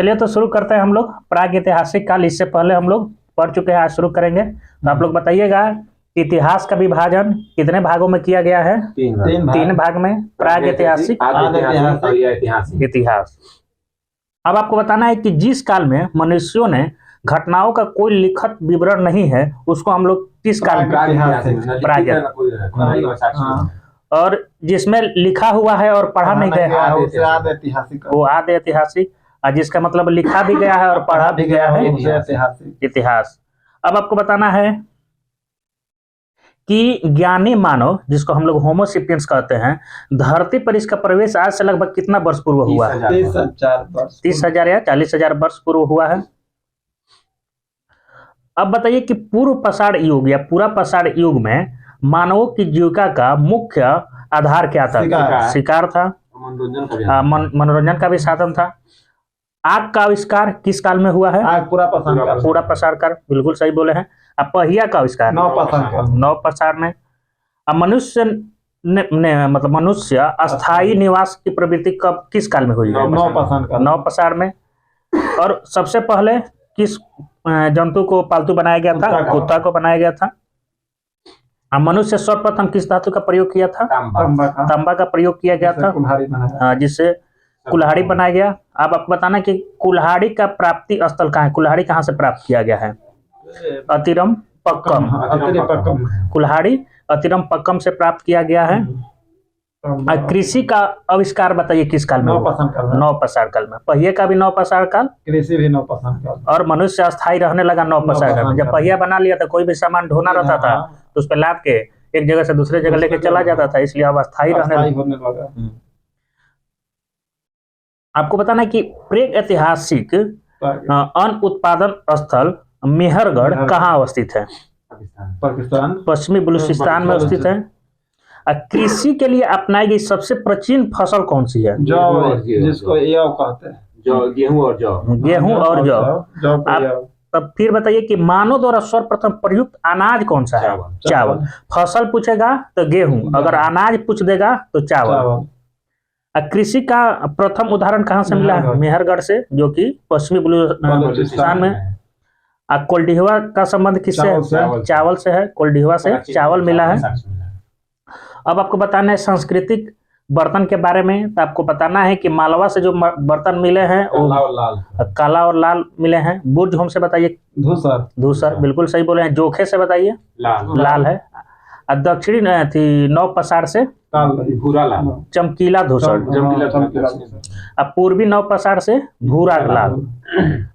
चलिए तो शुरू करते हैं हम लोग प्रागैतिहासिक काल। इससे पहले हम लोग पढ़ चुके हैं, आज शुरू करेंगे। तो आप लोग बताइएगा इतिहास का विभाजन कितने भागों में किया गया है? तीन भाग में, प्रागैतिहासिक, इतिहास। अब आपको बताना है कि जिस काल में मनुष्यों ने घटनाओं का कोई लिखित विवरण नहीं है उसको हम लोग किस काल प्रागैतिहासिक, और जिसमें लिखा हुआ है और पढ़ा नहीं गया वो आदि ऐतिहासिक, और जिसका मतलब लिखा भी गया है और पढ़ा भी गया है इतिहास। अब आपको बताना है कि ज्ञानी मानव, जिसको हम लोग होमो सेपियंस कहते हैं, धरती पर इसका प्रवेश आज से लगभग कितना वर्ष पूर्व हुआ है? 30,000 या 40,000 वर्ष पूर्व हुआ है। अब बताइए कि पूर्व पाषाण युग या पूरा पाषाण युग में मानवों की जीविका का मुख्य आधार क्या था? शिकार था, मनोरंजन का भी साधन था। आग का आविष्कार किस काल में हुआ है? पूरा पाषाण काल, बिल्कुल सही बोले हैं। अब पहिया का आविष्कार नव पाषाण में। अब मनुष्य ने मतलब मनुष्य अस्थायी निवास की प्रवृत्ति कब किस काल में हुई? नव पाषाण में। और सबसे पहले किस जंतु को पालतू बनाया गया था? कुत्ता को बनाया गया था। अब मनुष्य सर्वप्रथम किस धातु का प्रयोग किया था? तांबा का प्रयोग किया गया था, जिससे कुल्हाड़ी बनाया गया। अब आपको बताना कि कुल्हाड़ी का प्राप्ति स्थल कहाँ है? कुल्हाड़ी कहाँ से प्राप्त किया गया है? अतिरम पक्कम। कुल्हाड़ी अतिरम पक्कम से प्राप्त किया गया है। कृषि का आविष्कार बताइए किस काल में? नव पाषाण काल में। पहिए का भी नव पाषाण काल, कृषि भी नव पाषाण काल, और मनुष्य अस्थायी रहने लगा नव पाषाण काल में। जब पहिया बना लिया था, कोई भी सामान ढोना रहता था तो उस पर लाद के एक जगह से दूसरे जगह लेके चला जाता था, इसलिए अब अस्थायी रहने लगा। आपको बताना है कि प्रागैतिहासिक अन्न उत्पादन स्थल मेहरगढ़ कहाँ अवस्थित है? पाकिस्तान, पश्चिमी बलूचिस्तान में स्थित है। कृषि के लिए अपनाई गई सबसे प्राचीन फसल कौन सी है? जौ, जिसको यव कहते हैं। गेहूं और जौ। तब फिर बताइए कि मानव द्वारा सर्वप्रथम प्रयुक्त अनाज कौन सा है? चावल। फसल पूछेगा तो गेहूं, अगर अनाज पूछ देगा तो चावल। कृषि का प्रथम उदाहरण कहाँ से मिला है? मेहरगढ़ से, जो कि पश्चिमी बलूचिस्तान में। कोल्डिहवा का संबंध किससे है? चावल से है। कोल्डिहवा से चावल मिला है। अब आपको बताना है सांस्कृतिक बर्तन के बारे में। तो आपको बताना है कि मालवा से जो बर्तन मिले हैं वो काला और लाल मिले हैं। बुर्ज होम से बताइए धूसर, बिल्कुल सही बोले हैं। जोखे से बताइए लाल है। दक्षिणी नव पाषाण से भूरा लाल, चमकीला धूसर। अब पूर्वी नव पाषाण से भूरा लाल।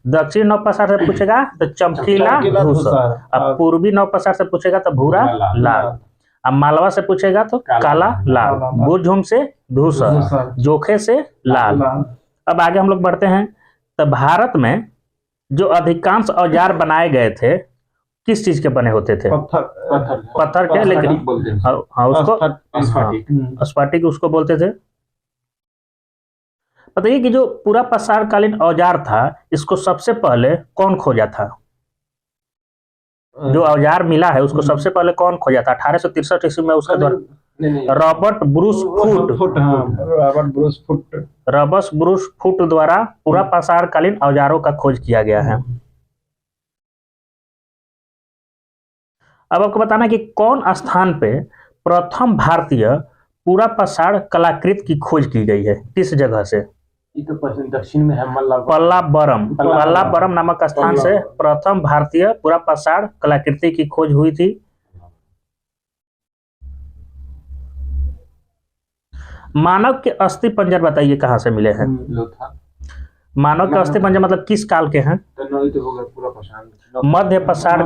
दक्षिण नव पाषाण से पूछेगा तो चमकीला धूसर। अब पूर्वी नव पाषाण से पूछेगा तो भूरा लाल। अब मालवा से पूछेगा तो काला लाल। बुर्ज से धूसर, जोखे से लाल। अब आगे हम लोग बढ़ते हैं। तो भारत में जो अधिकांश औजार बनाए गए थे किस चीज के बने होते थे? पत्थर के, लेकिन हाँ उसको स्फटिक उसको बोलते थे। बताइए कि जो पूरा पाषाण कालीन औजार था इसको सबसे पहले कौन खोजा था? जो औजार मिला है उसको सबसे पहले कौन खोजा था? 1863 ईस्वी में उसके द्वारा रॉबर्ट ब्रूस फुट द्वारा पूरा पाषाण कालीन औजारों का खोज किया गया है। अब आपको बताना कि कौन स्थान पे प्रथम भारतीय पूरा पाषाण कलाकृति की खोज की गई है? किस जगह से? दक्षिण में है पल्लाबरम नामक स्थान से प्रथम भारतीय पूरा पाषाण कलाकृति की खोज हुई थी। मानव के अस्थि पंजर बताइए कहाँ से मिले हैं? मानव के अस्थि पंजर मतलब किस काल के हैं? मध्य पाषाण।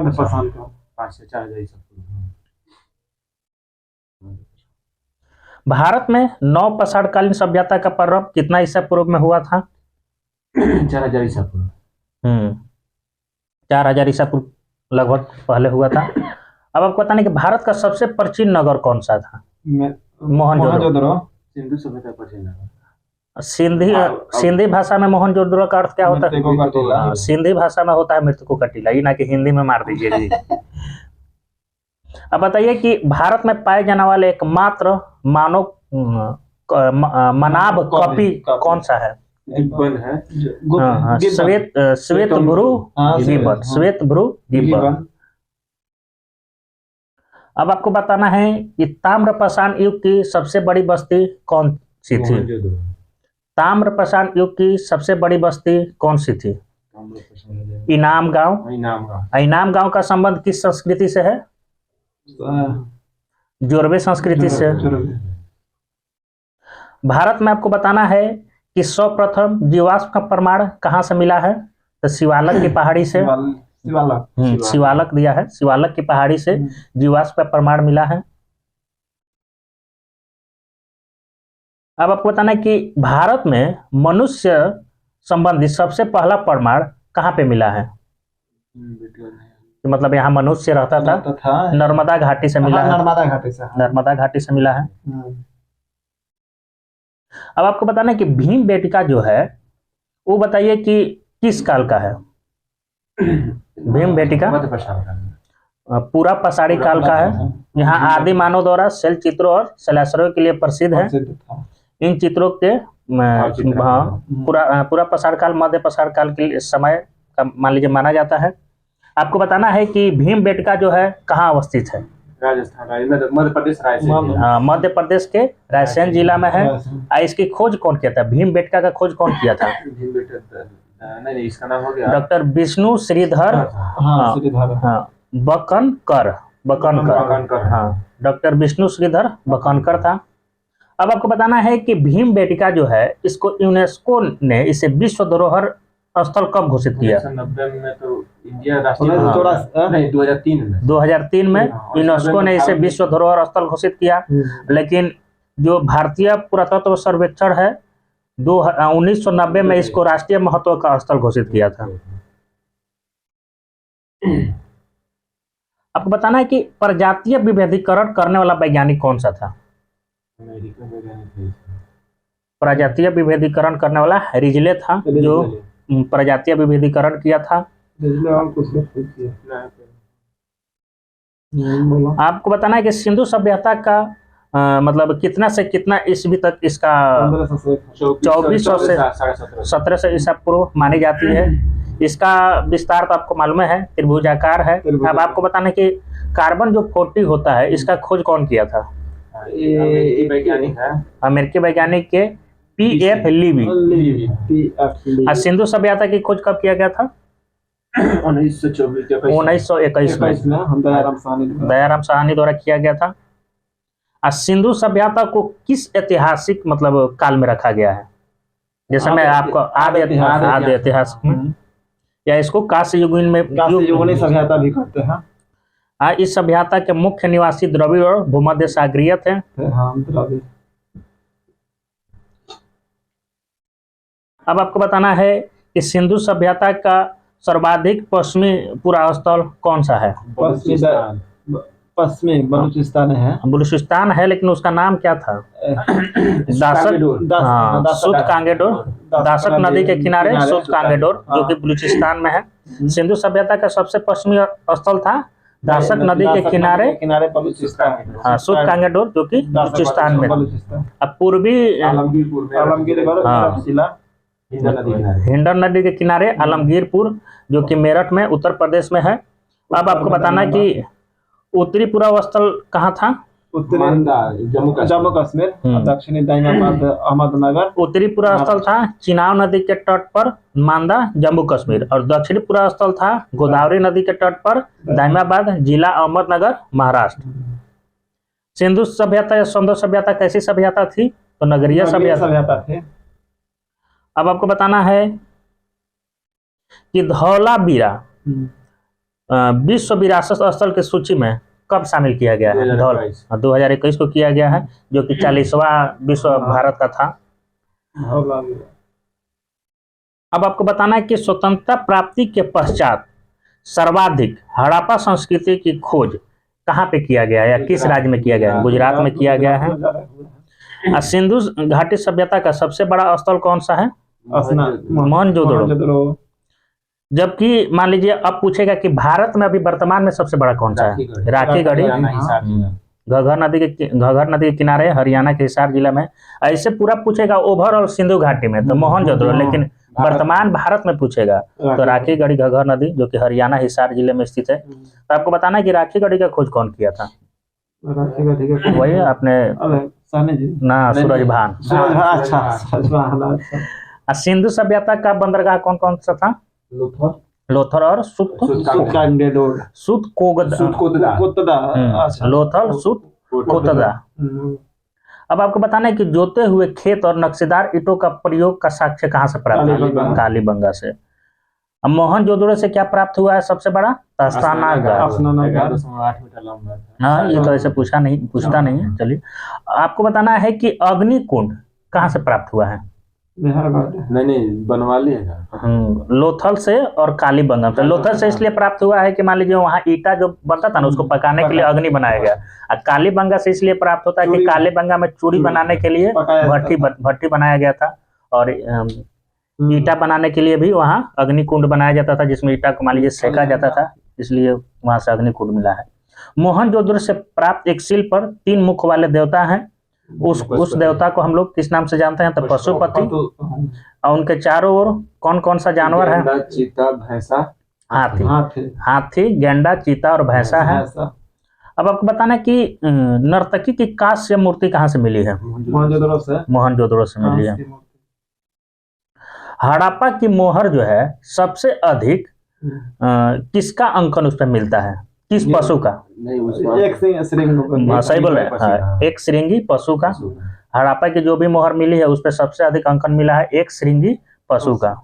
भारत में नव पाषाण कालीन सभ्यता का प्रारंभ कितना ईसा पूर्व में हुआ था? 4000 ईसा पूर्व। 4000 ईसा पूर्व लगभग पहले हुआ था। अब आपको बताने कि भारत का सबसे प्राचीन नगर कौन सा था? मोहनजोदड़ो। सिंधु सभ्यता प्राचीन नगर। सिंधी भाषा में मोहनजोदड़ो का अर्थ क्या होता है? सिंधी भाषा में होता है मृतकों का टीला। ये ना कि हिंदी में मार दीजिए जी। अब बताइए कि भारत में पाए जाने वाले एकमात्र मानव मनाब कॉपी कौन सा है? गिब्बन है श्वेतभ्रू गिब्बन, श्वेतभ्रू गिब्बन। अब आपको बताना है कि ताम्रपाषाण युग की सबसे बड़ी बस्ती कौन सी थी? ताम्रपाषाण युग की सबसे बड़ी बस्ती कौन सी थी? इनाम गांव। इनाम गांव का संबंध किस संस्कृति से है? जोरवे संस्कृति से। भारत में आपको बताना है कि सर्वप्रथम जीवाश्म का प्रमाण कहाँ से मिला है? तो शिवालक की पहाड़ी से। शिवालक दिया है, शिवालक की पहाड़ी से जीवाश्म का प्रमाण मिला है। अब आपको बताना है कि भारत में मनुष्य संबंधी सबसे पहला प्रमाण कहाँ पे मिला है? मतलब यहाँ मनुष्य रहता था, नर्मदा घाटी से मिला है। नर्मदा घाटी से मिला है। अब आपको बताना है कि भीमबेटका जो है वो बताइए कि किस काल का है? भीमबेटका पूरा पसाड़ी काल का है। यहाँ आदि मानव द्वारा शैल चित्रों और शैलाश्रयों के लिए प्रसिद्ध है। इन चित्रों के पूरा पसाड़ काल मध्य पसाड़ काल के समय का मान लीजिए माना जाता है। आपको बताना है कि भीमबेटका जो है कहाँ अवस्थित है? राजस्थान, मध्य प्रदेश, मध्य प्रदेश के रायसेन जिला में है। इसकी खोज कौन किया था? भीमबेटका का खोज कौन किया था? नहीं, इसका नाम हो गया डॉक्टर विष्णु श्रीधर बकनकर। हाँ, डॉक्टर विष्णु श्रीधर बकनकर था। अब आपको बताना है कि भीमबेटका जो है इसको यूनेस्को ने इसे विश्व धरोहर स्थल कब घोषित किया? 1990 में तो इंडिया राष्ट्रीय 2003 में यूनेस्को ने इसे विश्व धरोहर स्थल घोषित किया। लेकिन जो भारतीय पुरातत्व सर्वेक्षण है 1990 में इसको राष्ट्रीय महत्व का स्थल घोषित किया था। आपको बताना है कि प्रजातीय विभेदीकरण करने वाला वैज्ञानिक कौन सा था? प्रजातीय विभेदीकरण करने वाला रिजले था, जो प्रजातीय विभेदीकरण किया था। आपको बताना है कि सिंधु सभ्यता का मतलब कितना से कितना ईस्वी तक इसका 2400 से 1700 ईसा पूर्व मानी जाती है। इसका विस्तार तो आपको मालूम है, त्रिभुजाकार है। अब आपको बताना है कि कार्बन जो 40 होता है इसका खोज कौन किया था? अमेरिकी वैज्ञानिक के P.F. लीवी। सिंधु सभ्यता की खोज कब किया गया था? 1921 में दयाराम साहनी द्वारा किया गया था। सिंधु सभ्यता को किस ऐतिहासिक मतलब काल में रखा गया है? जैसे मैं आपको आद्य ऐतिहासिक या इसको कांस्य युगीन सभ्यता भी कहते हैं। इस सभ्यता के मुख्य निवासी द्रविड़ और भूमध्य सागरीय थे। अब आपको बताना है कि सिंधु सभ्यता का सर्वाधिक पश्चिमी पूरा स्थल कौन सा है? पश्चिमी बलूचिस्तान है। बलूचिस्तान है, लेकिन उसका नाम क्या था? सुत-कांगेडोर। दासक नदी के किनारे सुत-कांगेडोर जो कि बलूचिस्तान में है। सिंधु सभ्यता का सबसे पश्चिमी स्थल था दासक नदी के किनारे सुत-कांगेडोर जो कि बलूचिस्तान में। अब पूर्वी हिंडन नदी के किनारे आलमगीरपुर जो कि मेरठ में उत्तर प्रदेश में है। अब आपको बताना कि उत्तरी पूर्व स्थल कहाँ था? जम्मू कश्मीर, दक्षिणी दाइमाबाद अहमदनगर। उत्तरी पूर्व स्थल था चिनाब नदी के तट पर मांदा जम्मू कश्मीर, और दक्षिणी पूर्व स्थल था गोदावरी नदी के तट पर दाइमाबाद जिला अहमदनगर महाराष्ट्र। सिंधु सभ्यता या सिंधु सभ्यता कैसी सभ्यता थी? तो नगरीय सभ्यता थी। अब आपको बताना है कि धौलावीरा विश्व विरासत स्थल की सूची में कब शामिल किया गया है? 2021 को किया गया है, जो कि 40वां विश्व भारत का था। अब आपको बताना है कि स्वतंत्रता प्राप्ति के पश्चात सर्वाधिक हड़प्पा संस्कृति की खोज कहाँ पे किया गया है या किस राज्य में किया गया है? गुजरात में किया गया है। सिंधु घाटी सभ्यता का सबसे बड़ा स्थल कौन सा है? मोहनजोदड़ो। जबकि मान लीजिए अब पूछेगा कि भारत में अभी वर्तमान में सबसे बड़ा कौन सा है? राखीगढ़ी। घग्गर नदी के किनारे हरियाणा के हिसार जिला में। ऐसे पूरा पूछेगा ओवरऑल सिंधु घाटी में तो मोहनजोदड़ो, लेकिन वर्तमान भारत में पूछेगा तो राखी गढ़ी घग्गर नदी जो कि हरियाणा हिसार जिले में स्थित है। तो आपको बताना है कि राखी गढ़ी का खोज कौन किया था? वही आपने ना, सूरज भान। सिंधु सभ्यता का बंदरगाह कौन कौन सा था? लोथल और लोथल सुतकोतदा। अब आपको बताना है कि जोते हुए खेत और नक्शेदार ईंटों का प्रयोग का साक्ष्य कहाँ से प्राप्त हुआ? कालीबंगा से। अब मोहनजोदड़ो से क्या प्राप्त हुआ है सबसे बड़ा? तास्तानागार। 8 मीटर लंबा था। हाँ, ये तो ऐसे पूछता नहीं है। चलिए, आपको बताना है कि अग्निकुंड कहाँ से प्राप्त हुआ है? नहीं बनवाली है। लोथल से और कालीबंगम से। लोथल से इसलिए प्राप्त हुआ है कि मान लीजिए वहाँ ईटा जो बनता था ना, उसको पकाने के लिए अग्नि बनाया गया। और कालीबंगा से इसलिए प्राप्त होता है कि कालीबंगा में चूड़ी बनाने के लिए भट्टी बनाया गया था, और ईटा बनाने के लिए भी वहाँ अग्निकुंड बनाया जाता था, जिसमें ईटा को मान लीजिए सेका जाता था, इसलिए वहां से अग्निकुंड मिला है। मोहनजोदड़ो से प्राप्त एक शिल्प पर 3 मुख वाले देवता हैं। उस देवता को हम लोग किस नाम से जानते हैं? तो पशुपति। और उनके चारों ओर कौन कौन सा जानवर है? चीता, भैंसा, हाथी, गेंडा, चीता और भैंसा है। अब आपको बताना है कि नर्तकी की कांस्य मूर्ति कहाँ से मिली है? मोहनजोदड़ो से मिली है। हड़प्पा की मोहर जो है सबसे अधिक किसका अंकन उस पर मिलता है? किस पशु का? सही बोल रहे हैं, एक श्रृंगी पशु का। हड़प्पा की जो भी मोहर मिली है उस पर सबसे अधिक अंकन मिला है एक श्रृंगी पशु का।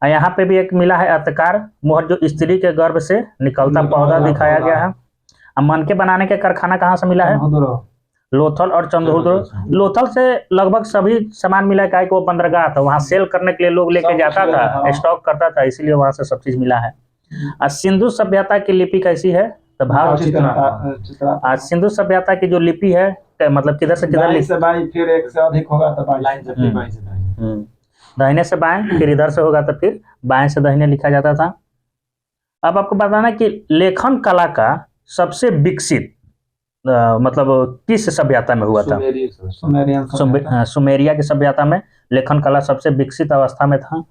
यहाँ पे भी एक मिला है अतकार मोहर, जो स्त्री के गर्भ से निकलता पौधा दिखाया गया है। मनके बनाने के कारखाना कहाँ से मिला है? लोथल और चंद्रहुदड़ो। लोथल से लगभग सभी सामान मिला है, वो बंदरगाह था, वहां सेल करने के लिए लोग लेके जाता था, स्टॉक करता था, इसीलिए वहां से सब चीज मिला है। सिंधु सभ्यता की लिपि कैसी है? तो भाव चित्रण। सिंधु सभ्यता की जो लिपि है मतलब किधर से किधर से बाएं, फिर एक से अधिक होगा तो दाहिने से बाएं, फिर इधर से होगा तो फिर बाएं से दाहिने लिखा जाता था। अब आपको बताना कि लेखन कला का सबसे विकसित मतलब किस सभ्यता में हुआ था? सुमेरिया की सभ्यता में लेखन कला सबसे विकसित अवस्था में था।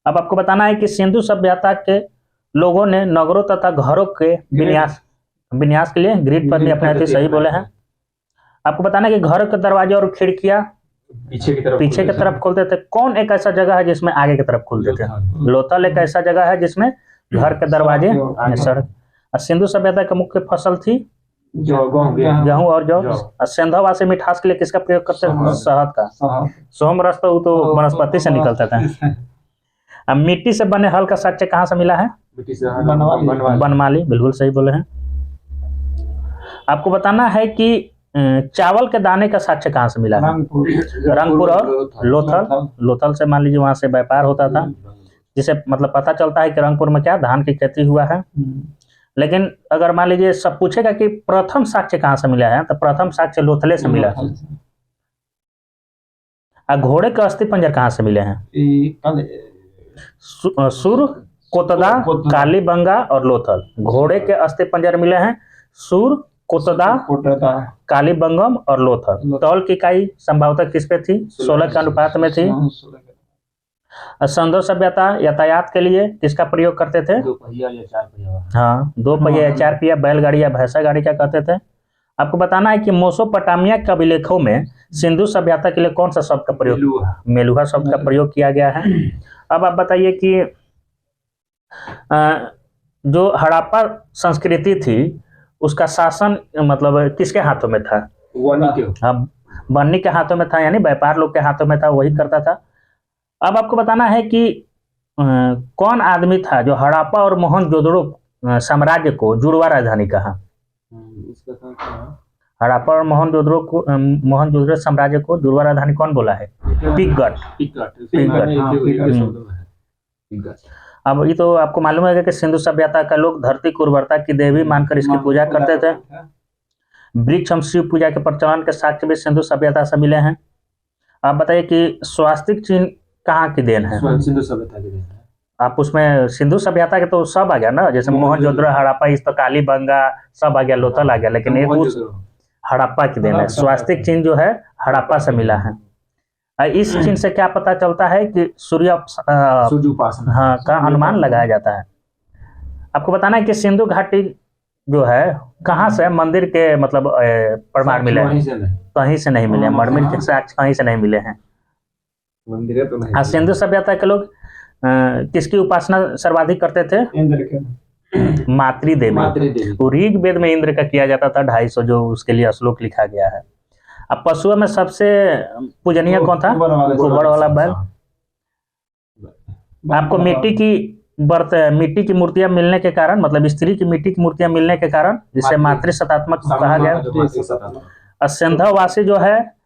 अब आपको बताना है कि सिंधु सभ्यता के लोगों ने नगरों तथा घरों के विन्यास के लिए ग्रिड पद्धति अपनाई थी। सही बोले हैं। आपको बताना है कि घर के दरवाजे और खिड़कियां पीछे की तरफ खोलते थे। कौन एक ऐसा जगह है जिसमें आगे की तरफ खोलते थे? लोथल एक ऐसा जगह है जिसमें घर के दरवाजे सड़क। सिंधु सभ्यता की मुख्य फसल थी गेहूं और जौ। सेंधवासी मिठास के लिए किसका प्रयोग करते हैं? शहद का। सोम रस तो वनस्पति से निकलता था। मिट्टी से बने हल का साक्ष्य कहाँ से मिला है? बनमाली। बिल्कुल सही बोले हैं। आपको बताना है कि चावल के दाने का साक्ष्य कहाँ से मिला है? रंगपुर और लोथल से मान लीजिए वहां से व्यापार होता था, जिसे मतलब पता चलता है कि रंगपुर में क्या धान की खेती हुआ है। लेकिन अगर मान लीजिए सब पूछेगा कि प्रथम साक्ष्य कहाँ से मिला है, तो प्रथम साक्ष्य लोथले से मिला है। घोड़े के अस्थि पंजर कहाँ से मिले हैं? सुर, कोतदा, कालीबंगा और लोथल। घोड़े के अस्थि पंजर मिले हैं सुर, कोतदा, कालीबंगम और लोथल। तौल की इकाई संभवतः किस पे थी? 16 के अनुपात में थी। सिंधु सभ्यता यातायात के लिए किसका प्रयोग करते थे? 2 पहिया या 4 पहिया। हाँ, 2 पहिया या 4 पहिया, बैलगाड़ी या भैंसा गाड़ी क्या कहते थे? आपको बताना है कि मेसोपोटामिया के अभिलेखों में सिंधु सभ्यता के लिए कौन सा शब्द का प्रयोग? मेलुहा शब्द का प्रयोग किया गया है। अब आप बताइए कि जो हड़प्पा संस्कृति थी उसका शासन मतलब किसके हाथों में था? बन्नी के हाथों में था, यानी व्यापार लोग के हाथों में था, वही करता था। अब आपको बताना है कि कौन आदमी था जो हड़प्पा और मोहनजोदड़ो साम्राज्य को जुड़वा राजधानी कहा? हड़प्पा और मोहनजोदड़ो साम्राज्य को जुड़वा राजधानी कौन बोला है? पिकगट। अब ये तो आपको मालूम है कि सिंधु सभ्यता का लोग धरती की उर्वरता की देवी मानकर इसकी पूजा करते थे। वृक्ष एवं शिव पूजा के प्रचलन के साक्ष्य भी सिंधु सभ्यता से मिले हैं। आप बताइए कि स्वास्तिक चिन्ह कहाँ की देन है? सिंधु सभ्यता की देन है। आप उसमें सिंधु सभ्यता के तो सब आ गया ना, जैसे मोहनजोदड़ो, हड़प्पा, इस तो कालीबंगा सब आ गया, लोथल आ गया, लेकिन एक उस हड़प्पा की देन है। स्वास्तिक चिन्ह जो है हड़प्पा से मिला है। इस चिन्ह से क्या पता चलता है कि सूर्य उपासना हाँ का अनुमान लगाया जाता है। आपको बताना है कि सिंधु घाटी जो है कहाँ से मंदिर के मतलब प्रमाण मिले हैं, कहीं से नहीं मिले, मंदिर के साक्ष्य कहीं से नहीं मिले हैं। मंदिर तो नहीं। हाँ, सिंधु सभ्यता के लोग किसकी उपासना सर्वाधिक करते थे? इंद्र के। मातृदेवी। ऋग वेद में इंद्र का किया जाता था 250, जो उसके लिए श्लोक लिखा गया है। अब पशुओं में सबसे पूजनीय कौन था? गोबर वाला बैल। आपको मिट्टी की मूर्तियां मिलने के कारण, मतलब स्त्री की मिट्टी की मूर्तियां मिलने के कारण जिसे मातृ सतात्मक कहा गया। सिंधुवासी जो है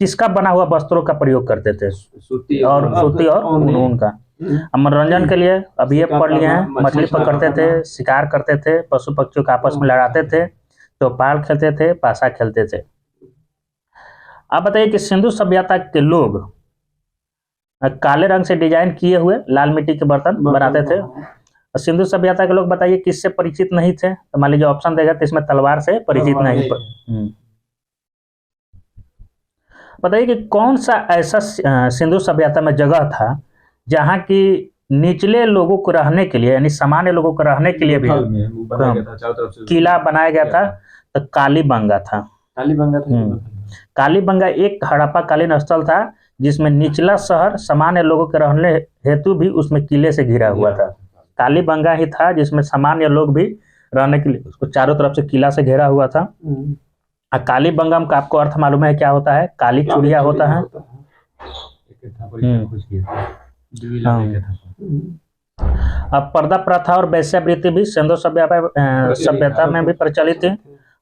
किसका बना हुआ वस्त्रों का प्रयोग करते थे? सूती और ऊन का। मनोरंजन के लिए अभी ये पढ़ लिए हैं, मछली पकड़ते थे, शिकार करते थे, पशु पक्षियों का आपस में लड़ाते थे, चौपाल खेलते थे, पासा खेलते थे। आप बताइए कि सिंधु सभ्यता के लोग काले रंग से डिजाइन किए हुए लाल मिट्टी के बर्तन बनाते थे। सिंधु सभ्यता के लोग बताइए किससे परिचित नहीं थे? तो मान लीजिए ऑप्शन देगा तो इसमें तलवार से परिचित नहीं। बताइए कि कौन सा ऐसा सिंधु सभ्यता में जगह था जहाँ की निचले लोगों को रहने के लिए, यानी सामान्य लोगों को रहने के लिए भी किला बनाया गया था? तो कालीबंगा था। कालीबंगा एक हड़प्पा कालीन स्थल था जिसमें निचला शहर सामान्य लोगों के रहने हेतु भी उसमें किले से घिरा हुआ था। कालीबंगा ही था जिसमें सामान्य लोग भी रहने के लिए उसको चारों तरफ से किला से घेरा हुआ था। कालीबंगा का आपको अर्थ मालूम है क्या होता है? काली चूड़िया होता है। अब पर्दा प्रथा और वैश्यावृत्ति भी सिंधु सभ्यता में भी प्रचलित थी।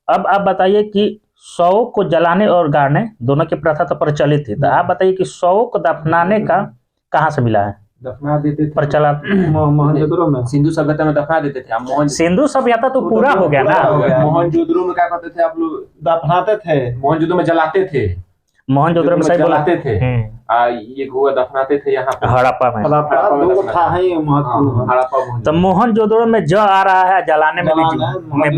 अब आप बताइए कि शव को जलाने और गाड़ने दोनों की प्रथा तो प्रचलित थी, तो आप बताइए कि शव को दफनाने का कहाँ से मिला है? दफना देते थे प्रचलित मोहनजोदड़ो में। सिंधु सभ्यता में दफना देते थे। सिंधु सभ्यता तो पूरा हो गया ना। मोहनजोदड़ो में क्या करते थे आप लोग? दफनाते थे। मोहनजोदड़ो में जलाते थे। मोहनजोदड़ो में सही जलाते थे। ये हुआ दफनाते थे यहाँ पे हड़प्पा में। दो था ही महत्वपूर्ण। तो मोहनजोदड़ो में ज आ रहा है, जलाने में भी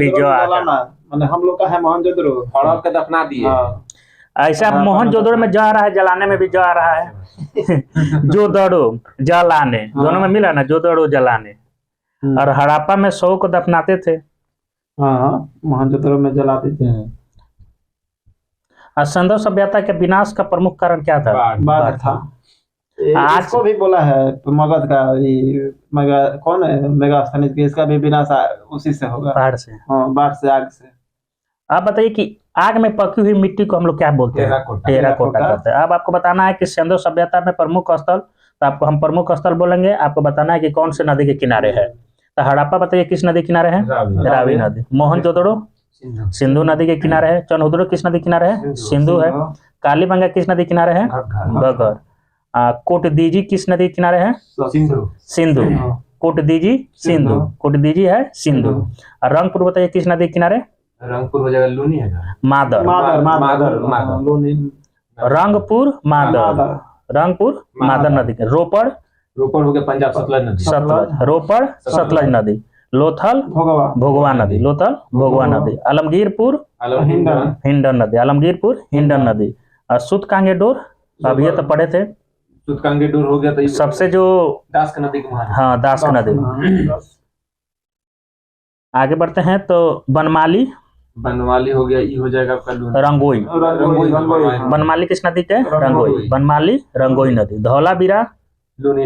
ज आ रहा है। मैंने हम लोग का है मोहनजोदड़ो, हड़प के दफना दिए। ऐसा मोहनजोदड़ो में जा रहा है, जलाने में भी जा रहा है। जोदड़ो जलाने दोनों में मिला ना, जोदड़ो जलाने। और हड़प्पा में शव को दफनाते थे। हाँ, मोहनजोदड़ो में जलाते थे। सिंधु सभ्यता के विनाश का प्रमुख कारण क्या था? बाढ़ था। आज को भी बोला है मगध का, कौन है मेगास्थनीज के, इसका भी विनाश उसी से होगा, बाढ़ से। हाँ, बाढ़ से, आग से। आप बताइए कि आग में पकी हुई मिट्टी को हम लोग क्या बोलते हैं? टेराकोटा कहते हैं। अब आपको बताना है कि सिंधु सभ्यता में प्रमुख स्थल, तो आपको हम प्रमुख स्थल बोलेंगे, आपको बताना है कि कौन से नदी के किनारे है। तो हड़प्पा बताइए किस नदी के किनारे है? रावी नदी। मोहनजोदड़ो सिंधु नदी के किनारे है। चनहुदड़ो किस नदी किनारे है? सिंधु है। कालीबंगा किस नदी किनारे है? घग्गर। कोटदीजी किस नदी किनारे है? सिंधु। कोटदीजी सिंधु, कोटदीजी है सिंधु। रंगपुर बताइए किस नदी किनारे? रंगपुर हो जाएगा, लूनी है। मादर। रंगपुर मादर, रंगपुर मादर नदी। रोपड़ हो गया पंजाब सतलज नदी। रोपड़ सतलज नदी। लोथल भोगवा नदी। लोथल भोगवा नदी। आलमगीरपुर हिंडन नदी। आलमगीरपुर हिंडन नदी। और सुतकांगेडोर अभी ये तो पढ़े थे। सुतकांगेडोर हो गया तो सबसे जो दास नदी के वहां। हाँ, दास नदी। आगे बढ़ते हैं तो बनमाली हो गया, ये हो जाएगा आपका रंगोई। बनमाली किस नदी के? रंगोई। बनमाली रंगोई नदी। धौलावीरा लूनी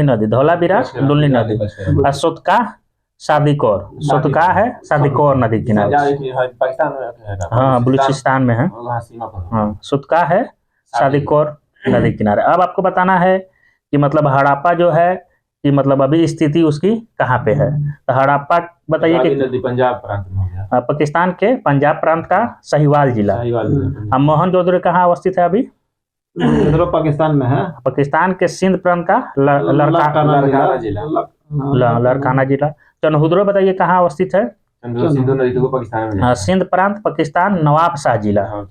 नदी। धौलावीरा लूनी नदी। और सुतका शादीकोर, सुतका है शादीकोर नदी किनारे। हाँ, बलूचिस्तान में है। हाँ, सुतका है शादीकोर नदी किनारे। अब आपको बताना है कि मतलब हड़प्पा जो है कि मतलब अभी स्थिति उसकी कहाँ पे है। तो हड़प्पा बताइए कि पंजाब प्रांत में हो गया। पाकिस्तान के पंजाब प्रांत का सहीवाल जिला। अब मोहनजोदड़ो कहाँ अवस्थित है? अभी पाकिस्तान में है। पाकिस्तान के सिंध प्रांत का लड़काना जिला। चनहुदड़ो बताइए कहाँ अवस्थित है? सिंधु नदी तो पाकिस्तान में। सिंध प्रांत पाकिस्तान, नवाब शाह जिला।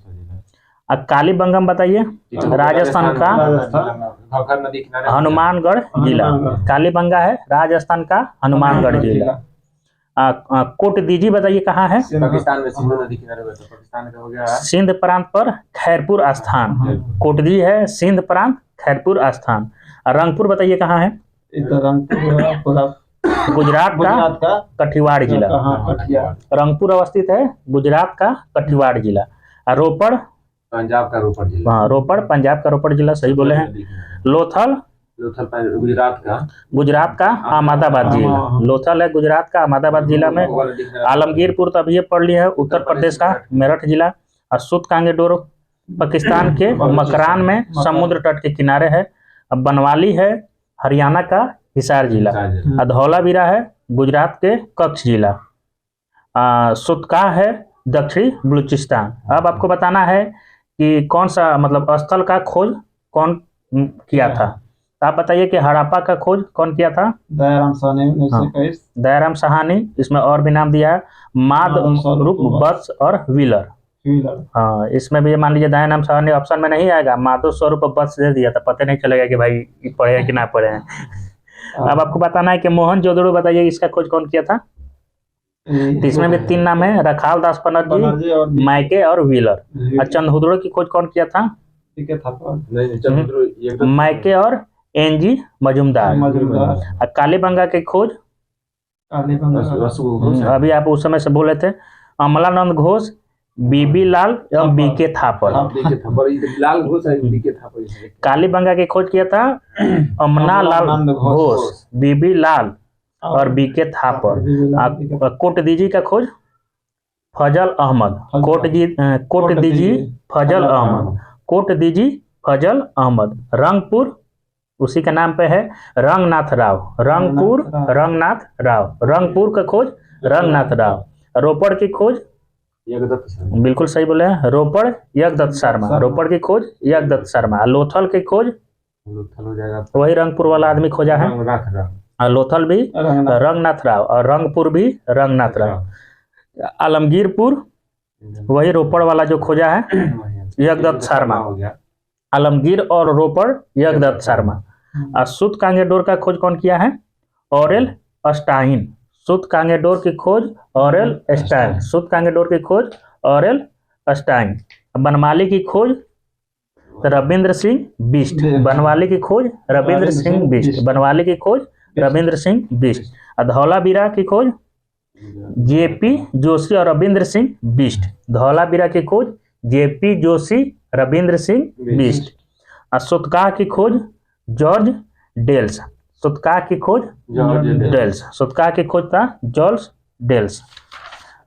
कालीबंगम बताइए, राजस्थान का घाघर नदी किनारे हनुमानगढ़ जिला। कालीबंगा है राजस्थान का हनुमानगढ़ जिला। कोटदीजी बताइए कहाँ है? पाकिस्तान में सिंधु नदी किनारे बहता है। पाकिस्तान का हो गया सिंध प्रांत पर खैरपुर आस्थान। कोटदी है सिंध प्रांत खैरपुर आस्थान। रंगपुर बताइए कहाँ है? गुजरात का कठियावाड़ जिला। रंगपुर अवस्थित है गुजरात का कठियावाड़ जिला। रोपड़ पंजाब का रोपड़ जिला। हाँ, रोपड़ पंजाब का रोपड़ जिला, सही बोले हैं। लोथल गुजरात का अहमदाबाद जिला। लोथल है गुजरात का अहमदाबाद जिला में। आलमगीरपुर तो अभी ये पढ़ लिया है, उत्तर प्रदेश का मेरठ जिला। और सुत कांगेडोर पाकिस्तान के मकरान में समुद्र तट के किनारे है। अब बनवाली है हरियाणा का हिसार जिला। धौलावीरा है गुजरात के कच्छ जिला। सुतका है दक्षिणी बलूचिस्तान। अब आपको बताना है कि कौन सा मतलब स्थल का खोज कौन किया था। तो आप बताइए कि हड़प्पा का खोज कौन किया था? दयाराम साहनी 1921। दयाराम साहनी, इसमें और भी नाम दिया है माधवरूप बत्स और व्हीलर। हाँ, इसमें भी ये मान लीजिए दयाराम साहनी ऑप्शन में नहीं आएगा, माधव स्वरूप बत्स दे दिया तो पता नहीं चलेगा कि भाई पढ़े हैं कि ना पढ़े हैं। अब आपको बताना है कि मोहनजोदड़ो बताइए इसका खोज कौन किया था। इसमें भी 3 नाम है, रखाल दास बनर्जी, माइके और व्हीलर। और चंद्रहुदड़ो की खोज कौन किया था? माइके और एनजी मजूमदार। कालीबंगा की खोज अभी आप उस समय से बोले थे अमलानंद घोष, बीबी लाल एवं बीके थापर। लाल घोष है, बीके थापर। कालीबंगा की खोज किया था अमलानंद घोष, बीबी लाल और बीके थापर। कोटदीजी का खोज फजल अहमद। कोटदीजी फजल अहमद। कोटदीजी फजल अहमद। रंगपुर उसी का नाम पे है रंगनाथ राव। रंगपुर रंगनाथ राव। रंगपुर का खोज रंगनाथ राव। रोपड़ की खोज यज्ञदत्त शर्मा। बिल्कुल सही बोले हैं, रोपड़ यज्ञदत्त शर्मा। रोपड़ की खोज यज्ञदत्त शर्मा। लोथल की खोज लोथल हो जाएगा, वही रंगपुर वाला आदमी खोजा है। लोथल भी रंगनाथ राव और रंगपुर भी रंगनाथ राव। आलमगीरपुर वही रोपड़ वाला जो खोजा है यज्ञदत्त शर्मा। आलमगीर और रोपड़ यज्ञदत्त शर्मा। और सुत कांगेडोर का खोज कौन किया है? Aurel Stein. सुत कांगेडोर की खोज ऑरेल स्टाइन। सुत कांगेडोर की खोज ऑरेल स्टाइन। बनमाली की खोज रविंद्र सिंह बिष्ट। बनवाली की खोज रविंद्र सिंह बिष्ट। बनवाली की खोज रविंद्र सिंह बिष्ट। धौलावीरा की खोज जेपी जोशी और रविंद्र सिंह बिष्ट। धौलावीरा की खोज जेपी जोशी रविंद्र सिंह बिष्ट। सुतका की खोज जॉर्ज डेल्स। सुतका की खोज डेल्स। सुतका की खोज था जॉर्ज डेल्स।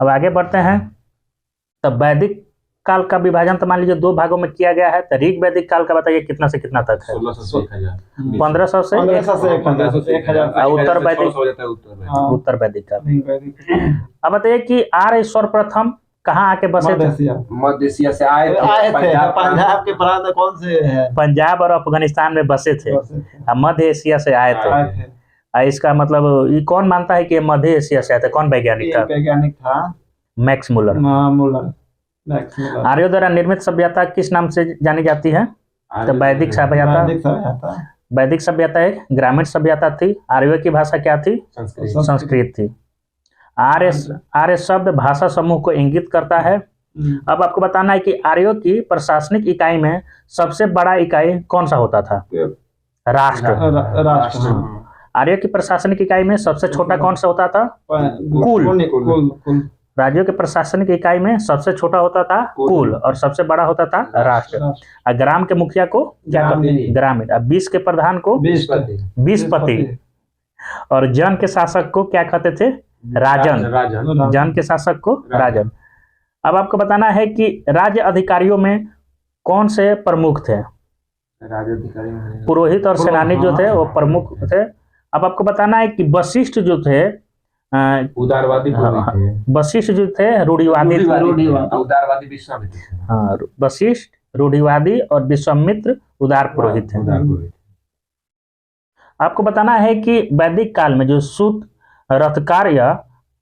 अब आगे बढ़ते हैं। तब वैदिक काल का विभाजन तो मान लीजिए 2 भागों में किया गया है। तो ऋग वैदिक काल का बताइए कितना से कितना तक है? 1500 से 1000। उत्तर वैदिक काल। अब बताइए कि आर्य सर्वप्रथम कहाँ आके बसे थे? मध्य एशिया से आए थे। पंजाब के प्रांत कौन से है? पंजाब और अफगानिस्तान में बसे थे। मध्य एशिया से आए थे। इसका मतलब ये कौन मानता है कि मध्य एशिया से आए थे? कौन वैज्ञानिक था? Max Muller. आर्यों द्वारा निर्मित सभ्यता किस नाम से जानी जाती है? तो वैदिक सभ्यता। वैदिक सभ्यता एक ग्रामीण सभ्यता थी। आर्यों की भाषा क्या थी? संस्कृत थी। आर्य शब्द भाषा समूह को इंगित करता है। अब आपको बताना है कि आर्यों की प्रशासनिक इकाई में सबसे बड़ा इकाई कौन सा होता था? राष्ट्र। आर्यों की प्रशासनिक इकाई में सबसे छोटा कौन सा होता था? कुल। राज्यों के प्रशासनिक इकाई में सबसे छोटा होता था कुल और सबसे बड़ा होता था राष्ट्र। ग्राम के मुखिया को क्या कहते हैं? ग्रामीण। 20 के प्रधान को 20पति। और जन के शासक को क्या कहते थे? राजन। जन के शासक को राजन। अब आपको बताना है कि राज्य अधिकारियों में कौन से प्रमुख थे? पुरोहित और सेनानी जो थे वो प्रमुख थे। अब आपको बताना है कि वशिष्ठ जो थे उदारवादी थे। वशिष्ठ जो थे रूढ़िवादी थे। उदारवादी विश्वामित्र थे। हाँ, वशिष्ठ रूढ़िवादी और विश्वामित्र उदार पुरोहित थे। आपको बताना है कि वैदिक काल में जो सूत रथकार या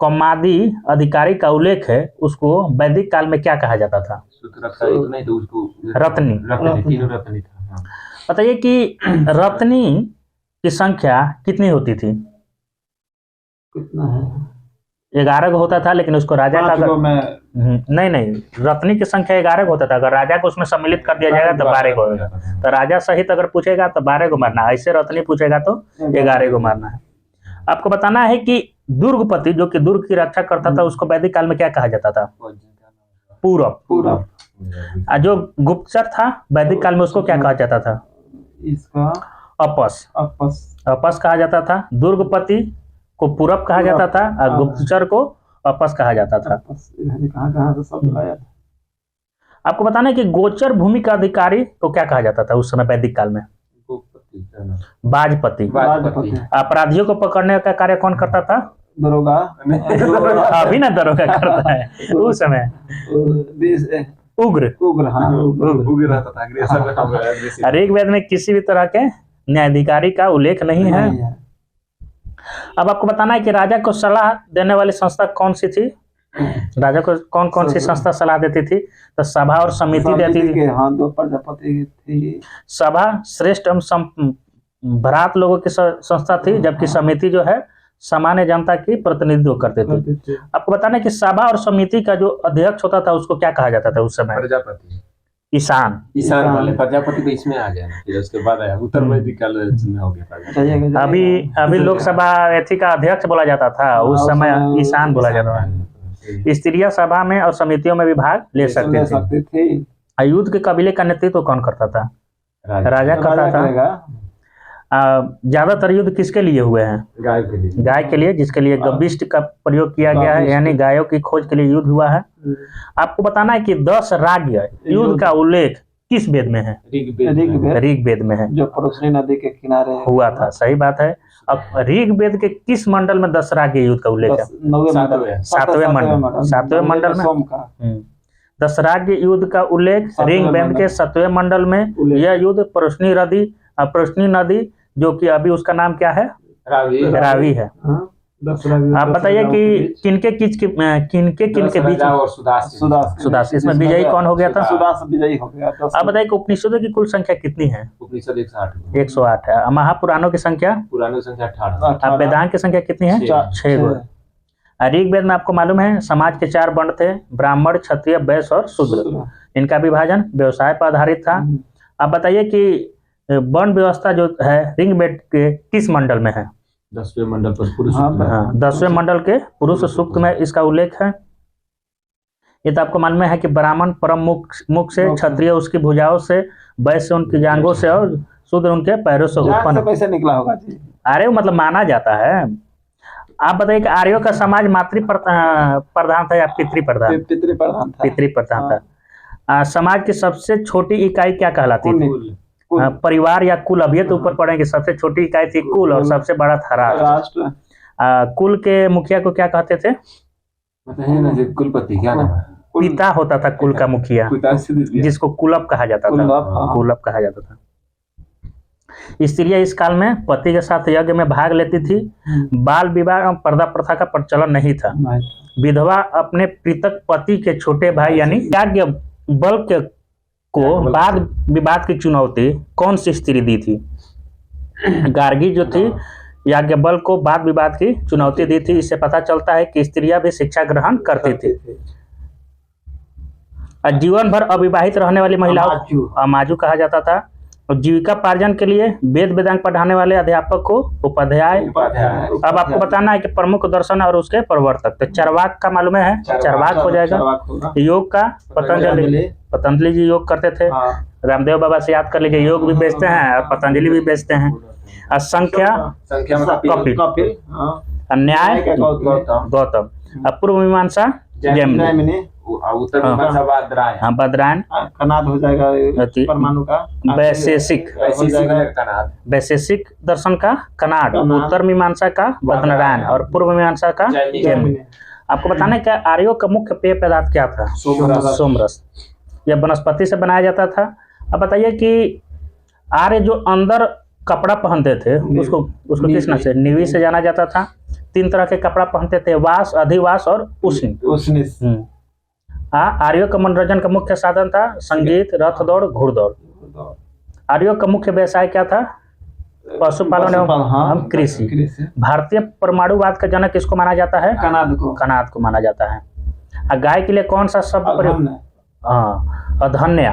कौमादी अधिकारी का उल्लेख है उसको वैदिक काल में क्या कहा जाता था? नहीं तो उसको रत्नी। तीनों रत्नी था। हाँ। बताइए कि रत्नी की संख्या कितनी होती थी? कितना है? 11 को होता था, लेकिन उसको राजा का नहीं, रत्नी की संख्या 11 को होता था। अगर राजा को उसमें सम्मिलित कर दिया जाएगा तो 12 को होगा। तो राजा सहित अगर पूछेगा तो 12 को मारना है, ऐसे रत्नी पूछेगा तो 11 को मारना है। आपको बताना है कि दुर्गपति जो कि दुर्ग की रक्षा करता था उसको वैदिक काल में क्या कहा जाता था? पूरब। जो गुप्तचर था वैदिक काल में उसको क्या कहा जाता था? इसका अपस कहा जाता था। दुर्गपति को पूरब कहा जाता था और गुप्तचर को अपस कहा जाता था। आपको बताना है कि गोचर भूमि का अधिकारी को क्या कहा जाता था उस समय वैदिक काल में? बाजपति। अपराधियों को पकड़ने का कार्य कौन करता था? दरोगा। अभी ना दरोगा करता है, उस समय उग्र रहता था। ऋग्वेद में किसी भी तरह के न्यायाधिकारी का उल्लेख नहीं है। अब आपको बताना है कि राजा को सलाह देने वाली संस्था कौन सी थी? राजा को कौन कौन सी संस्था सलाह देती थी? तो सभा और समिति देती थी। हाँ, दो प्रजापति थी। सभा श्रेष्ठ एवं भ्रात लोगों की संस्था थी, जबकि समिति जो है सामान्य जनता की प्रतिनिधित्व करते थे। आपको बताना है कि सभा और समिति का जो अध्यक्ष होता था उसको क्या कहा जाता था उस समय? प्रजापति। ईशान वाले प्रजापति तो इसमें आ गया, फिर उसके बाद आया उत्तर वैदिक काल में हो गया। अभी लोकसभा एथी का अध्यक्ष बोला जाता था, उस समय ईशान बोला जाता था। स्त्रियां सभा में और समितियों में भी भाग ले सकती थी। युद्ध के कबीले का नेतृत्व कौन करता था? राजा करता था। ज्यादातर युद्ध किसके लिए हुए हैं? गाय के लिए, जिसके लिए गविष्ट का प्रयोग किया गया है, यानी गायों की खोज के लिए युद्ध हुआ है। आपको बताना है कि 10 राज्य युद्ध का उल्लेख किस वेद में है? ऋग्वेद में है, जो परोसनी नदी के किनारे हुआ था। सही बात है। अब ऋग्वेद के किस मंडल में 10 राज्य युद्ध का उल्लेख है? 7वें मंडल में 10 राज्य युद्ध का उल्लेख ऋग्वेद के 7वें मंडल में। यह युद्ध परोसनी नदी जो कि अभी उसका नाम क्या है? रावी है। आप बताइए कि किनके बीच? सुदास। इसमें विजयी कौन हो गया था? सुदास विजयी हो गया। आप बताइए कि उपनिषदों की कुल संख्या कितनी है? उपनिषद 108 है। महापुराणों की संख्या? 18। वेदांत की संख्या कितनी है? 6 गो। ऋग्वेद में आपको मालूम है समाज के 4 वर्ण थे, ब्राह्मण, क्षत्रिय, वैश्य और शूद्र। इनका विभाजन व्यवसाय पर आधारित था। आप बताइए कि वर्ण व्यवस्था जो है ऋग्वेद के किस मंडल में है? 10वें मंडल पर पुरुष। 10वें मंडल के पुरुष सूक्त में इसका उल्लेख है। ये तो आपको मालूम है कि ब्राह्मण परम मुख से, क्षत्रिय उसकी भुजाओं से, वैश्य उनकी जांघों से और शूद्र उनके पैरों से उत्पन्न। कैसे निकला होगा जी? आर्य मतलब माना जाता है। आप बताइए कि आर्यों का समाज मातृ प्रधान था या पितृ प्रधान था? समाज की सबसे छोटी इकाई क्या कहलाती थी? परिवार या कुल। अब ये तो ऊपर पढ़ेंगे। सबसे छोटी इकाई थी कुल और सबसे बड़ा था राष्ट्र। कुल के मुखिया को क्या कहते थे? कुलपति। क्या नाम है? पिता होता था कुल का मुखिया, जिसको कुलप कहा जाता था। कुलप कहा जाता था। स्त्रियां इस काल में पति के साथ यज्ञ में भाग लेती थी। बाल विवाह और पर्दा प्रथा का प्रचलन नहीं था। विधवा अपने पृथक पति के छोटे भाई यानी याज्ञ बल को वाद विवाद की चुनौती कौन सी स्त्री दी थी? गार्गी जो थी याज्ञवल्क्य को वाद विवाद की चुनौती दी थी। इससे पता चलता है कि स्त्रियां भी शिक्षा ग्रहण करती थी। जीवन भर अविवाहित रहने वाली महिलाओं को अमाजू कहा जाता था। और जीविका पार्जन के लिए वेद वेदांग पढ़ाने वाले अध्यापक को उपाध्याय। अब आपको बताना है कि प्रमुख दर्शन और उसके प्रवर्तक। तो चरवाक का मालूम है? चरवाक हो जाएगा। योग का पतंजलि जी योग करते थे। रामदेव बाबा से याद कर लीजिए, योग भी बेचते हैं और पतंजलि भी बेचते हैं। और संख्या कपिल। न्याय गौतम। पूर्व मीमांसा जैमिनी। बद्रायन। कनाद हो जाएगा परमाणु का। वैशेषिक दर्शन का कनाड। उत्तर मीमांसा का बद्रायन और पूर्व मीमांसा का जैमिनी। आपको बताना है कि आर्यों का मुख्य पेय पदार्थ क्या था? सोमरस। यह वनस्पति से बनाया जाता था। अब बताइए कि आर्य जो अंदर कपड़ा पहनते थे उसको किस नाम से? निवी से जाना जाता था। तीन तरह के कपड़ा पहनते थे, वास, अधिवास और उष्ण। आर्यों का मनोरंजन का मुख्य साधन था संगीत, रथ दौड़, घुड़दौड़। आर्यों का मुख्य व्यवसाय क्या था? पशुपालन एवं कृषि। भारतीय परमाणुवाद का जनक किसको माना जाता है? कनाद को माना जाता है। गाय के लिए कौन सा शब्द प्रयोग? अधन्या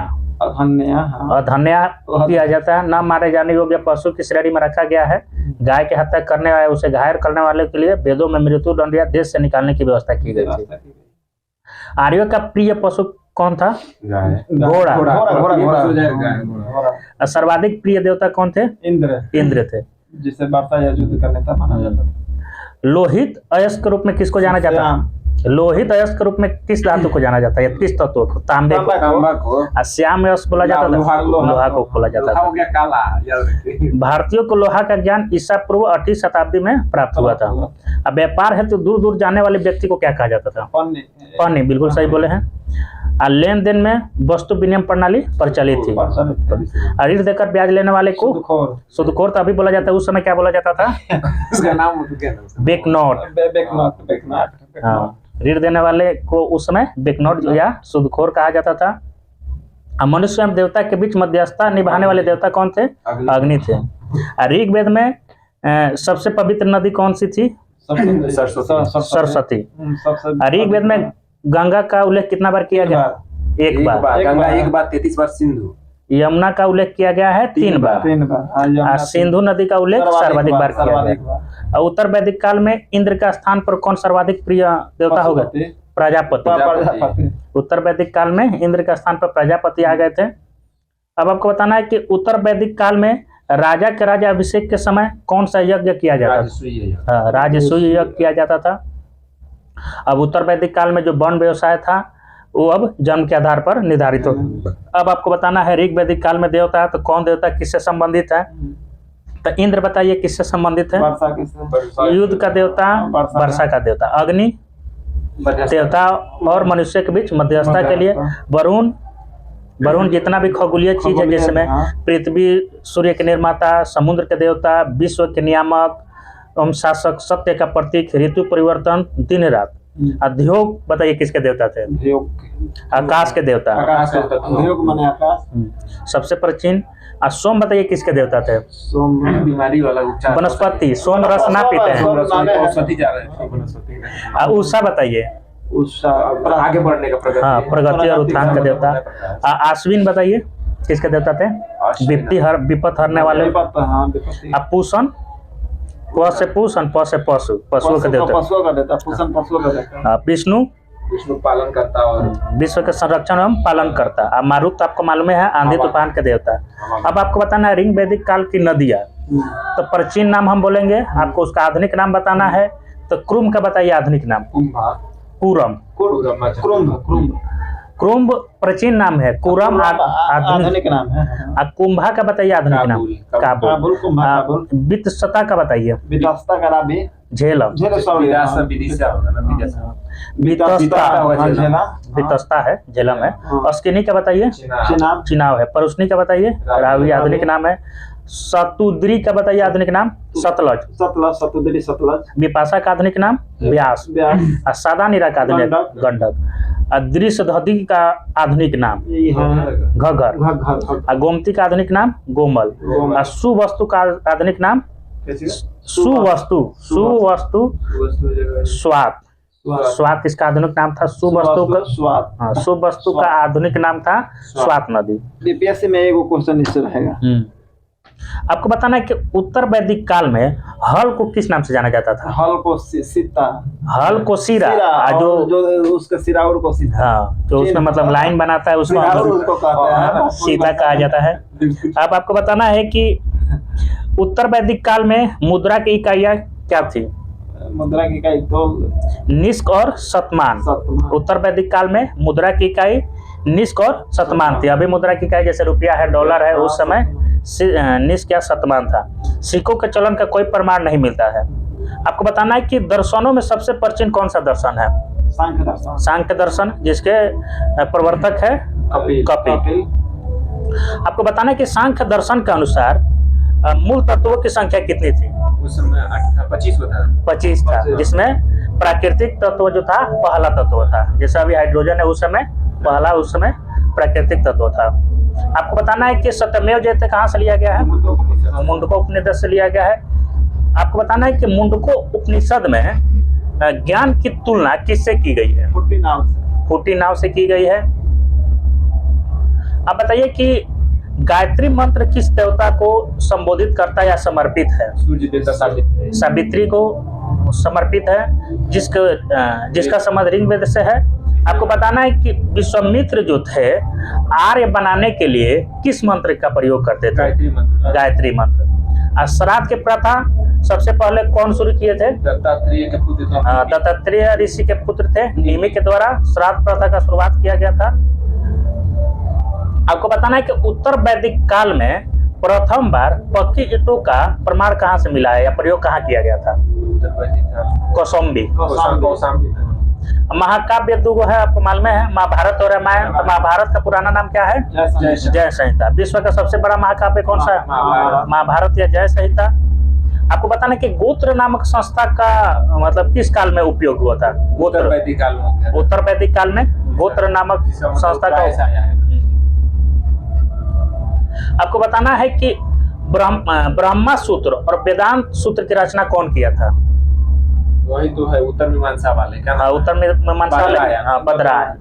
किया जाता है। न मारे जाने योग्य पशु की श्रेणी में रखा गया है। गाय की हत्या करने वाले, उसे घायल करने वाले के लिए वेदों में मृत्यु दंड या देश से निकालने की व्यवस्था की गई थी। आर्यों का प्रिय पशु कौन था? घोड़ा। सर्वाधिक प्रिय देवता कौन थे? इंद्र थे, जिसे वार्ता या युद्ध का नेता माना जाता था। लोहित अयस्क के रूप में किसको जाना जाता है? लोहित अयस्क के रूप में किस धातु को जाना जाता है? किस तत्व को? तांबे को। श्याम अयस्क बोला जाता था, लोहा को बोला जाता था। भारतीयों को लोहा का ज्ञान ईसा पूर्व 8वीं शताब्दी में प्राप्त हुआ था। अब व्यापार है तो दूर दूर जाने वाले व्यक्ति को क्या कहा जाता था? पन्नी। बिल्कुल सही बोले हैं। लेन देन में वस्तु विनिमय प्रणाली प्रचलित थी। ऋण देकर ब्याज लेने वाले को सुदखोर तभी बोला जाता है। उस समय क्या बोला जाता था? बेक नोट। ऋण देने वाले को उस समय बेकनोट या सुदखोर कहा जाता था। मनुष्य एवं देवता के बीच मध्यस्थता निभाने वाले देवता कौन थे? अग्नि थे। ऋग्वेद में सबसे पवित्र नदी कौन सी थी? सरस्वती। ऋग्वेद में गंगा का उल्लेख कितना बार किया गया? एक बार। गंगा एक बार, 33 बार सिंधु। यमुना का उल्लेख किया गया है 3 बार। सिंधु नदी का उल्लेख सर्वाधिक बार किया गया। उत्तर वैदिक काल में इंद्र का स्थान पर कौन सर्वाधिक प्रिय देवता होगा? प्रजापति। उत्तर वैदिक काल में इंद्र का स्थान पर प्रजापति आ गए थे। अब आपको बताना है कि उत्तर वैदिक काल में राजा के राज्य अभिषेक के समय कौन सा यज्ञ किया जाता था? राजसूय यज्ञ किया जाता था। अब उत्तर वैदिक काल में जो वन व्यवसाय था वो अब जन्म के आधार पर निर्धारित हो। अब आपको बताना है ऋग वैदिक काल में देवता है तो कौन देवता किससे संबंधित है? तो इंद्र बताइए किससे संबंधित है? युद्ध का देवता, वर्षा का देवता। अग्नि देवता और मनुष्य के बीच मध्यस्थता के लिए। वरुण जितना भी खगोलीय चीज है, जिसमें पृथ्वी, सूर्य के निर्माता, समुद्र के देवता, विश्व के नियामक एवं शासक, सत्य का प्रतीक, ऋतु परिवर्तन, दिन रात। अध्योग बताइए किसके देवता थे? आकाश के देवता। सबसे प्राचीन। सोम बताइए किसके देवता थे? बीमारी वाला उपचार। वनस्पति। सोम रस ना पीते हैं। उषा बताइए। आगे बढ़ने का प्रगति। प्रगति और उत्थान का देवता। आश्विन बताइए किसके देवता थे? विपत हरने वाले। पूषण, प से पूषण, प से पशु, पशुओं का देवता। विष्णु पालन करता और विश्व के संरक्षण एवं पालन करता। अब मारुत तो आपको मालूम है आंधी तूफान के देवता। अब आपको बताना है ऋग वैदिक काल की नदियाँ। तो प्राचीन नाम हम बोलेंगे, आपको उसका आधुनिक नाम बताना है। तो क्रुम का बताइए आधुनिक नाम? कुरम। कुरुम्ब प्राचीन नाम है, कुरम आधुनिक नाम है। कुंभा का बताइए आधुनिक नाम? काबुल। वित्तस्ता का बताइए? झेलम। वित्तस्ता है, झेलम है। अस्किनी का बताइए? चिनाव है। परुष्णी का बताइए? रावी आधुनिक नाम है। सतुद्री का बताइए आधुनिक नाम? सतलज। विपाशा का आधुनिक नाम? व्यास। सादा नीरा का आधुनिक गंडक। दृश्यधती का आधुनिक नाम? घग्गर। गोमती का आधुनिक नाम? गोमल। सुवस्तु का आधुनिक नाम? सुवस्तु। स्वात इसका आधुनिक नाम था। सुवस्तु का आधुनिक नाम था स्वात नदी। बीपीएससी में एक क्वेश्चन इससे रहेगा। आपको बताना है कि उत्तर वैदिक काल में हल को किस नाम से जाना जाता था? हल को सीता। हल को सिरा, जो उसका सिराउर को सीता। हाँ, जो उसमें मतलब लाइन बनाता है उसको सीता कहा जाता है। अब आपको बताना है कि उत्तर वैदिक काल में मुद्रा की इकाइयाँ क्या थी? मुद्रा की इकाई तो निष्क और शतमान। उत्तर वैदिक काल में मुद्रा की इकाई निष्क और शतमान थी। अभी मुद्रा की इकाई जैसे रुपया है, डॉलर है, उस समय निष्क या शतमान था। सिक्कों के चलन का कोई प्रमाण नहीं मिलता है। आपको बताना है कि दर्शनों में सबसे प्राचीन कौन सा दर्शन है? सांख्य दर्शन, जिसके प्रवर्तक है कपिल। आपको बताना है कि सांख्य दर्शन के अनुसार मूल तत्वों की संख्या कितनी थी? उस समय 25 था। 25 था, जिसमें प्राकृतिक तत्व जो था पहला तत्व था। जैसे अभी हाइड्रोजन है, उस समय पहला, उस समय प्राकृतिक तत्व था। आपको बताना है कि सत्यमेव जयते कहाँ से लिया गया है? मुंडको उपनिषद से लिया गया है। आपको बताना है कि मुंडको उपनिषद में ज्ञान की तुलना किससे की गई है? फूटी नाव से की गई है। अब बताइए कि गायत्री मंत्र किस देवता को संबोधित करता या समर्पित है? सूर्य देवता सावित्री को समर्पित है, जिसका संबंध ऋग्वेद से है। आपको बताना है कि विश्वामित्र जो थे आर्य बनाने के लिए किस मंत्र का प्रयोग करते थे? गायत्री मंत्र। श्राद्ध की प्रथा सबसे पहले कौन शुरू किए थे? दत्तात्रेय के पुत्र। दत्तात्रेय ऋषि के पुत्र थे। निमि के द्वारा श्राद्ध प्रथा का शुरुआत किया गया था। आपको बताना है कि उत्तर वैदिक काल में प्रथम बार पक्की ईंटों का प्रमाण कहाँ से मिला है या प्रयोग कहाँ किया गया था? कौशाम्बी। महाकाव्य दो है, आपको मालूम है, महाभारत और रामायण। महाभारत का पुराना नाम क्या है? जय संहिता। विश्व का सबसे बड़ा महाकाव्य कौन सा है? महाभारत या जय संहिता। आपको बताना कि गोत्र नामक संस्था का मतलब किस काल में उपयोग हुआ था? उत्तर वैदिक काल में। उत्तर वैदिक काल में गोत्र नामक संस्था का। आपको बताना है कि ब्रह्मा सूत्र और वेदांत सूत्र की रचना कौन किया था? वही तो है उत्तर मीमांसा वाले का। हाँ, उत्तर मीमांसा वाले। हाँ, बदरायन।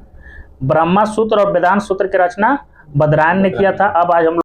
ब्रह्मा सूत्र और वेदांत सूत्र की रचना बदरायन ने किया था। अब आज हम